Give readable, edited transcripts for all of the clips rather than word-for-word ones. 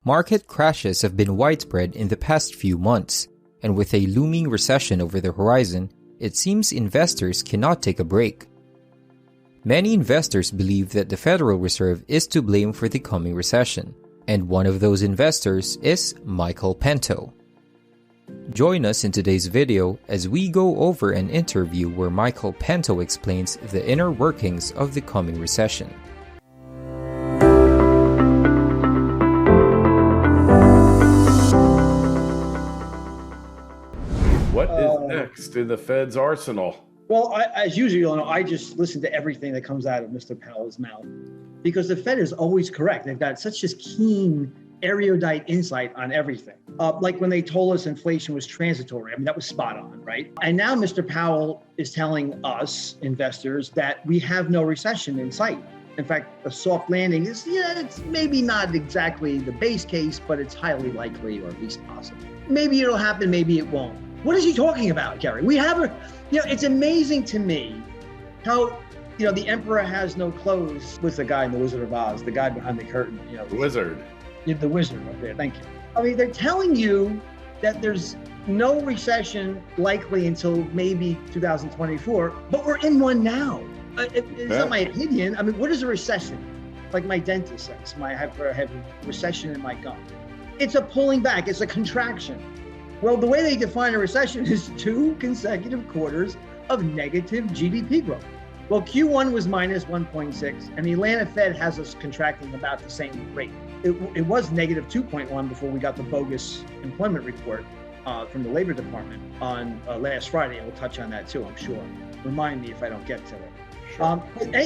Market crashes have been widespread in the past few months, and with a looming recession over the horizon, it seems investors cannot take a break. Many investors believe that the Federal Reserve is to blame for the coming recession, and one of those investors is Michael Pento. Join us in today's video as we go over an interview where Michael Pento explains the inner workings of the coming recession. What is next in the Fed's arsenal? Well, as usual, I just listen to everything that comes out of Mr. Powell's mouth because the Fed is always correct. They've got such a keen, erudite insight on everything. Like when they told us inflation was transitory, I mean, that was spot on, right? And now Mr. Powell is telling us, investors, that we have no recession in sight. In fact, a soft landing is, it's maybe not exactly the base case, but it's highly likely, or at least possible. Maybe it'll happen, maybe it won't. What is he talking about, Gary? We have it's amazing to me how, the emperor has no clothes. What's the guy in The Wizard of Oz, the guy behind the curtain? The wizard. The wizard up there, thank you. I mean, they're telling you that there's no recession likely until maybe 2024, but we're in one now. It's not my opinion. I mean, what is a recession? Like my dentist says, I have a recession in my gum. It's a pulling back, it's a contraction. Well, the way they define a recession is 2 consecutive quarters of negative GDP growth. Well, Q1 was minus 1.6, and the Atlanta Fed has us contracting about the same rate. It was negative 2.1 before we got the bogus employment report from the Labor Department on last Friday, and we'll touch on that too, I'm sure. Remind me if I don't get to it. Sure.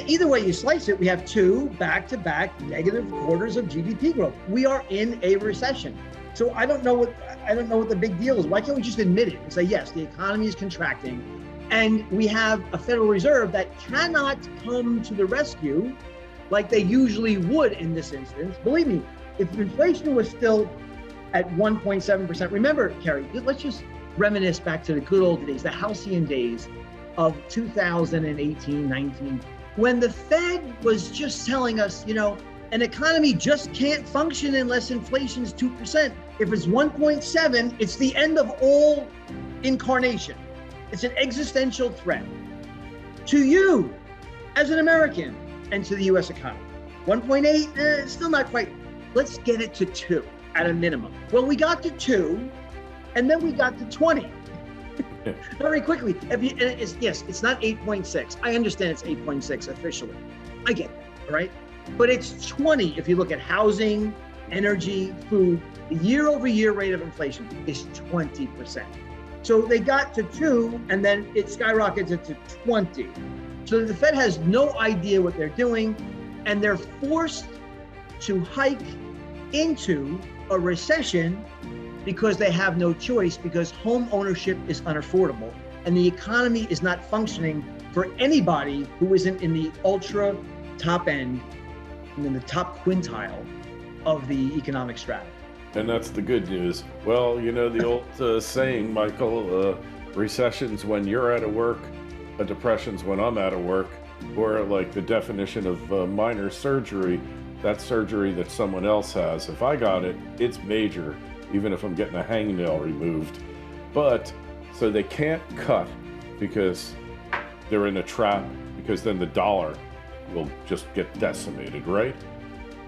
Either way you slice it, we have 2 back-to-back negative quarters of GDP growth. We are in a recession. So I don't know what the big deal is. Why can't we just admit it and say, yes, the economy is contracting, and we have a Federal Reserve that cannot come to the rescue like they usually would in this instance. Believe me, if inflation was still at 1.7%, remember, Kerry, let's just reminisce back to the good old days, the halcyon days of 2018, 19, when the Fed was just telling us, an economy just can't function unless inflation is 2%. If it's 1.7, it's the end of all incarnation. It's an existential threat to you as an American and to the US economy. 1.8, still not quite. Let's get it to 2 at a minimum. Well, we got to 2, and then we got to 20. Very quickly. It's not 8.6. I understand it's 8.6 officially. I get it, all right? But it's 20 if you look at housing, energy, food. The year-over-year rate of inflation is 20%. So they got to 2, and then it skyrockets it to 20. So the Fed has no idea what they're doing, and they're forced to hike into a recession because they have no choice, because home ownership is unaffordable, and the economy is not functioning for anybody who isn't in the ultra top end, in the top quintile of the economic strata. And that's the good news. Well, the old saying, Michael, recession's when you're out of work, a depression's when I'm out of work, or like the definition of minor surgery, that's surgery that someone else has. If I got it, it's major, even if I'm getting a hangnail removed. But, so they can't cut because they're in a trap, because then the dollar will just get decimated, right?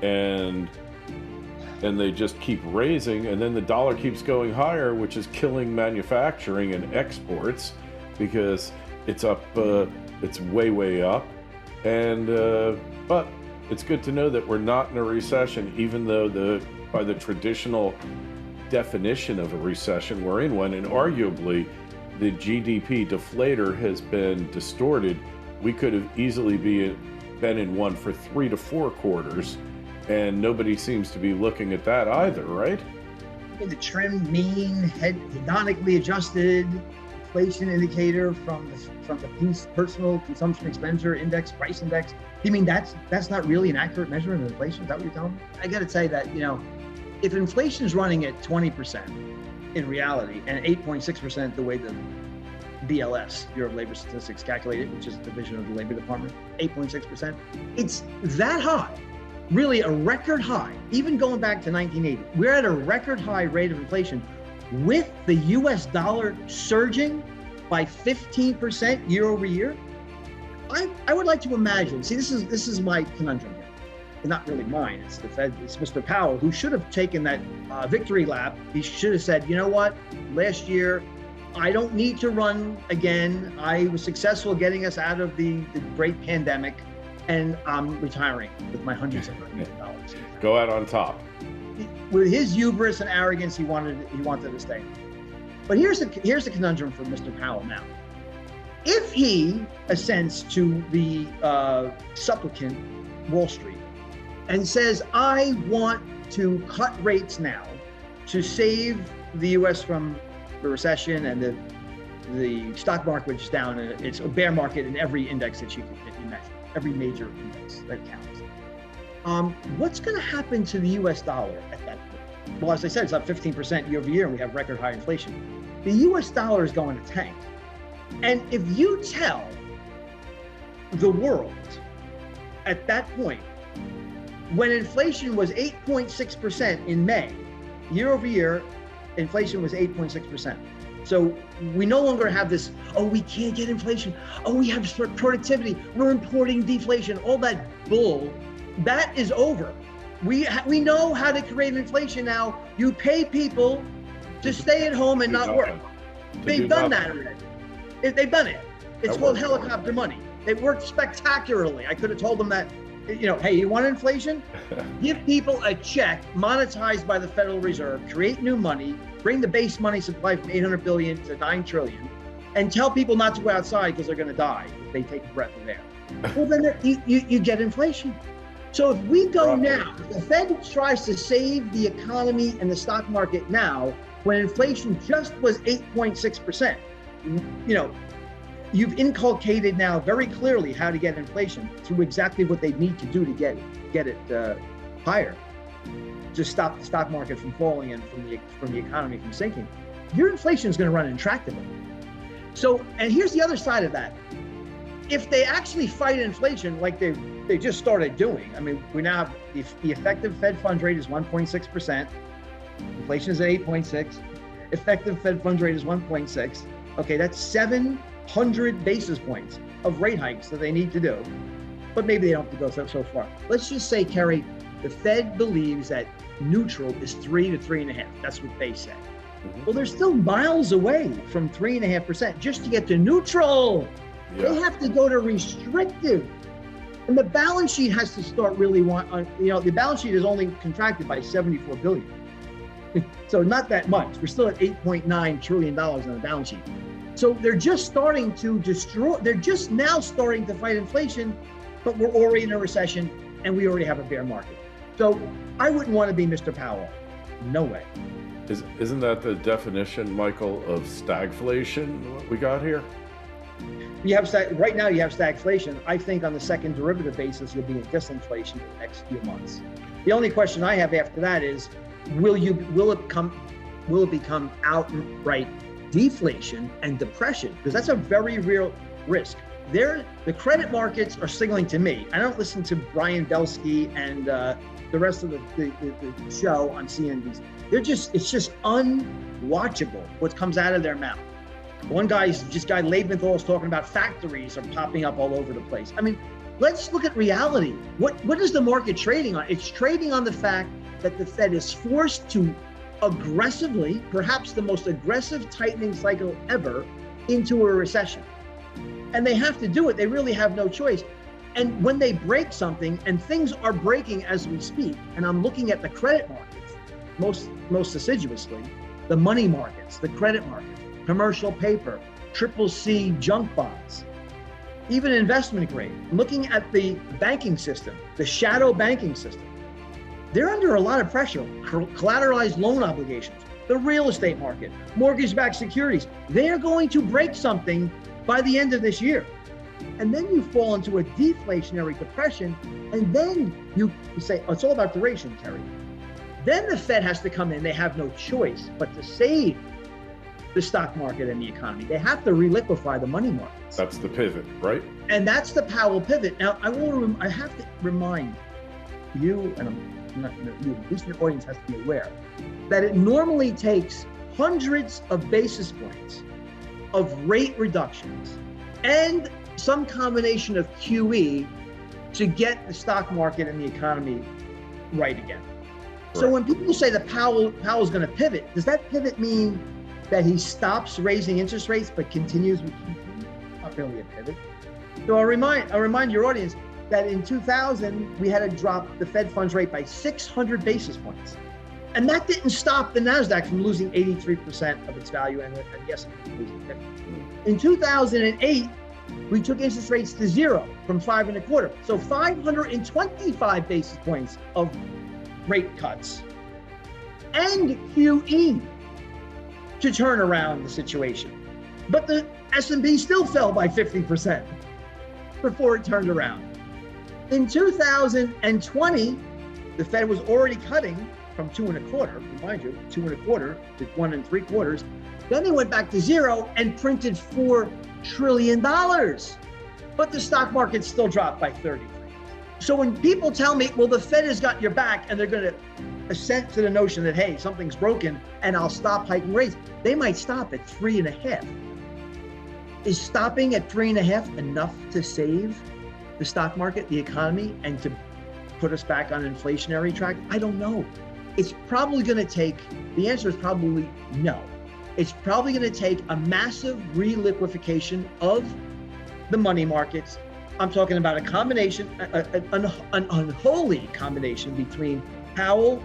And they just keep raising, and then the dollar keeps going higher, which is killing manufacturing and exports because it's up, it's way up. And but it's good to know that we're not in a recession, even though by the traditional definition of a recession, we're in one, and arguably the GDP deflator has been distorted. We could have easily been in one for 3 to 4 quarters, and nobody seems to be looking at that either, right? The trim mean, hedonically adjusted inflation indicator from the personal consumption expenditure index, price index. You mean that's not really an accurate measurement of inflation? Is that what you're telling me? I got to tell you that, if inflation is running at 20% in reality, and 8.6% the way the BLS, Bureau of Labor Statistics, calculated, which is a division of the Labor Department, 8.6%, it's that high. really a record high, even going back to 1980, we're at a record high rate of inflation with the US dollar surging by 15% year over year. I would like to imagine, see, this is my conundrum here. Not really mine, it's the Fed, it's Mr. Powell, who should have taken that victory lap. He should have said, you know what, last year, I don't need to run again. I was successful getting us out of the great pandemic, and I'm retiring with my hundreds of millions of dollars. Go out on top. With his hubris and arrogance, he wanted to stay. But here's the conundrum for Mr. Powell now. If he assents to the supplicant Wall Street and says, I want to cut rates now to save the U.S. from the recession and the stock market, which is down, and it's a bear market in every index that you measure, every major index that counts. What's going to happen to the U.S. dollar at that point? Well, as I said, it's up 15% year over year, and we have record high inflation. The U.S. dollar is going to tank. And if you tell the world at that point, when inflation was 8.6% in May, year over year, inflation was 8.6%. So we no longer have this, oh, we can't get inflation. Oh, we have productivity. We're importing deflation. All that bull, that is over. We know how to create inflation now. You pay people to stay at home and not work. They've done that already. They've done it. It's called helicopter money. They worked spectacularly. I could have told them that, hey, you want inflation? Give people a check monetized by the Federal Reserve, create new money, bring the base money supply from 800 billion to 9 trillion, and tell people not to go outside because they're going to die if they take a breath of air. Well, then you get inflation. So if we go now, if the Fed tries to save the economy and the stock market now, when inflation just was 8.6%, you've inculcated now very clearly how to get inflation through exactly what they need to do to get it higher, to stop the stock market from falling and from the economy from sinking. Your inflation is going to run intractable. So, and here's the other side of that. If they actually fight inflation like they just started doing, I mean, we now have the effective Fed funds rate is 1.6%. Inflation is at 8.6. Effective Fed funds rate is 1.6. Okay, that's 700 basis points of rate hikes that they need to do. But maybe they don't have to go so far. Let's just say, Kerry, the Fed believes that neutral is 3 to 3.5. That's what they say. Well, they're still miles away from 3.5% just to get to neutral. Yeah. They have to go to restrictive. And the balance sheet has to start really the balance sheet is only contracted by 74 billion. So not that much. We're still at $8.9 trillion on the balance sheet. So they're just starting to they're just now starting to fight inflation, but we're already in a recession and we already have a bear market. So I wouldn't want to be Mr. Powell. No way. Isn't that the definition, Michael, of stagflation, what we got here? You have right now you have stagflation. I think on the second derivative basis, you'll be in disinflation in the next few months. The only question I have after that is, will it become outright deflation and depression? Because that's a very real risk. The credit markets are signaling to me. I don't listen to Brian Belsky and the rest of the show on CNBC. It's just unwatchable what comes out of their mouth. One guy Leibniz is talking about factories are popping up all over the place. I mean, let's look at reality. What is the market trading on? It's trading on the fact that the Fed is forced to aggressively, perhaps the most aggressive tightening cycle ever, into a recession. And they have to do it. They really have no choice. And when they break something, and things are breaking as we speak, and I'm looking at the credit markets most assiduously, the money markets, the credit markets, commercial paper, CCC junk bonds, even investment grade, looking at the banking system, the shadow banking system. They're under a lot of pressure. Collateralized loan obligations, the real estate market, mortgage-backed securities. They're going to break something by the end of this year. And then you fall into a deflationary depression, and then you say, oh, it's all about duration, Terry. Then the Fed has to come in. They have no choice but to save the stock market and the economy. They have to reliquefy the money markets. That's the pivot, right? And that's the Powell pivot. Now, I have to remind you and you, at least your audience has to be aware that it normally takes hundreds of basis points of rate reductions and some combination of QE to get the stock market and the economy right again. Right. So when people say that Powell's going to pivot, does that pivot mean that he stops raising interest rates but continues with QE? Not really a pivot. So I'll remind your audience that in 2000 we had to drop the Fed funds rate by 600 basis points, and that didn't stop the Nasdaq from losing 83% of its value, and yes, losing 50%. In 2008. We took interest rates to zero from 5.25. So 525 basis points of rate cuts and QE to turn around the situation. But the S&P still fell by 50% before it turned around. In 2020, the Fed was already cutting from 2.25, remind you, 2.25 to 1.75. Then they went back to zero and printed $4 trillion. But the stock market still dropped by 33. So when people tell me, well, the Fed has got your back and they're going to assent to the notion that, hey, something's broken and I'll stop hiking rates, they might stop at 3.5. Is stopping at 3.5 enough to save the stock market, the economy, and to put us back on an inflationary track? I don't know. It's probably going to take, the answer is probably no. It's probably going to take a massive reliquefaction of the money markets. I'm talking about a combination, an unholy combination between Powell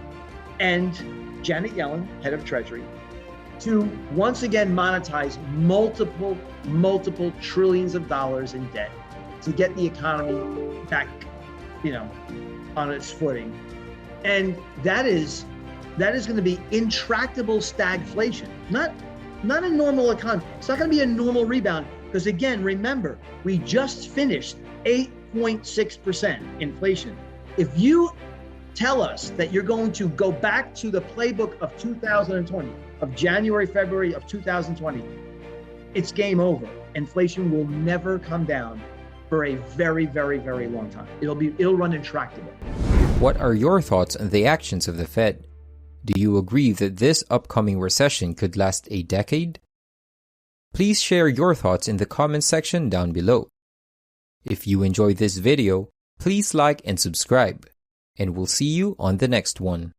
and Janet Yellen, head of Treasury, to once again monetize multiple trillions of dollars in debt to get the economy back, on its footing. And that is going to be intractable stagflation, not a normal economy. It's not going to be a normal rebound because, again, remember, we just finished 8.6% inflation. If you tell us that you're going to go back to the playbook of 2020, of January, February of 2020, it's game over. Inflation will never come down for a very, very, very long time. It'll run intractable. What are your thoughts on the actions of the Fed? Do you agree that this upcoming recession could last a decade? Please share your thoughts in the comments section down below. If you enjoyed this video, please like and subscribe, and we'll see you on the next one.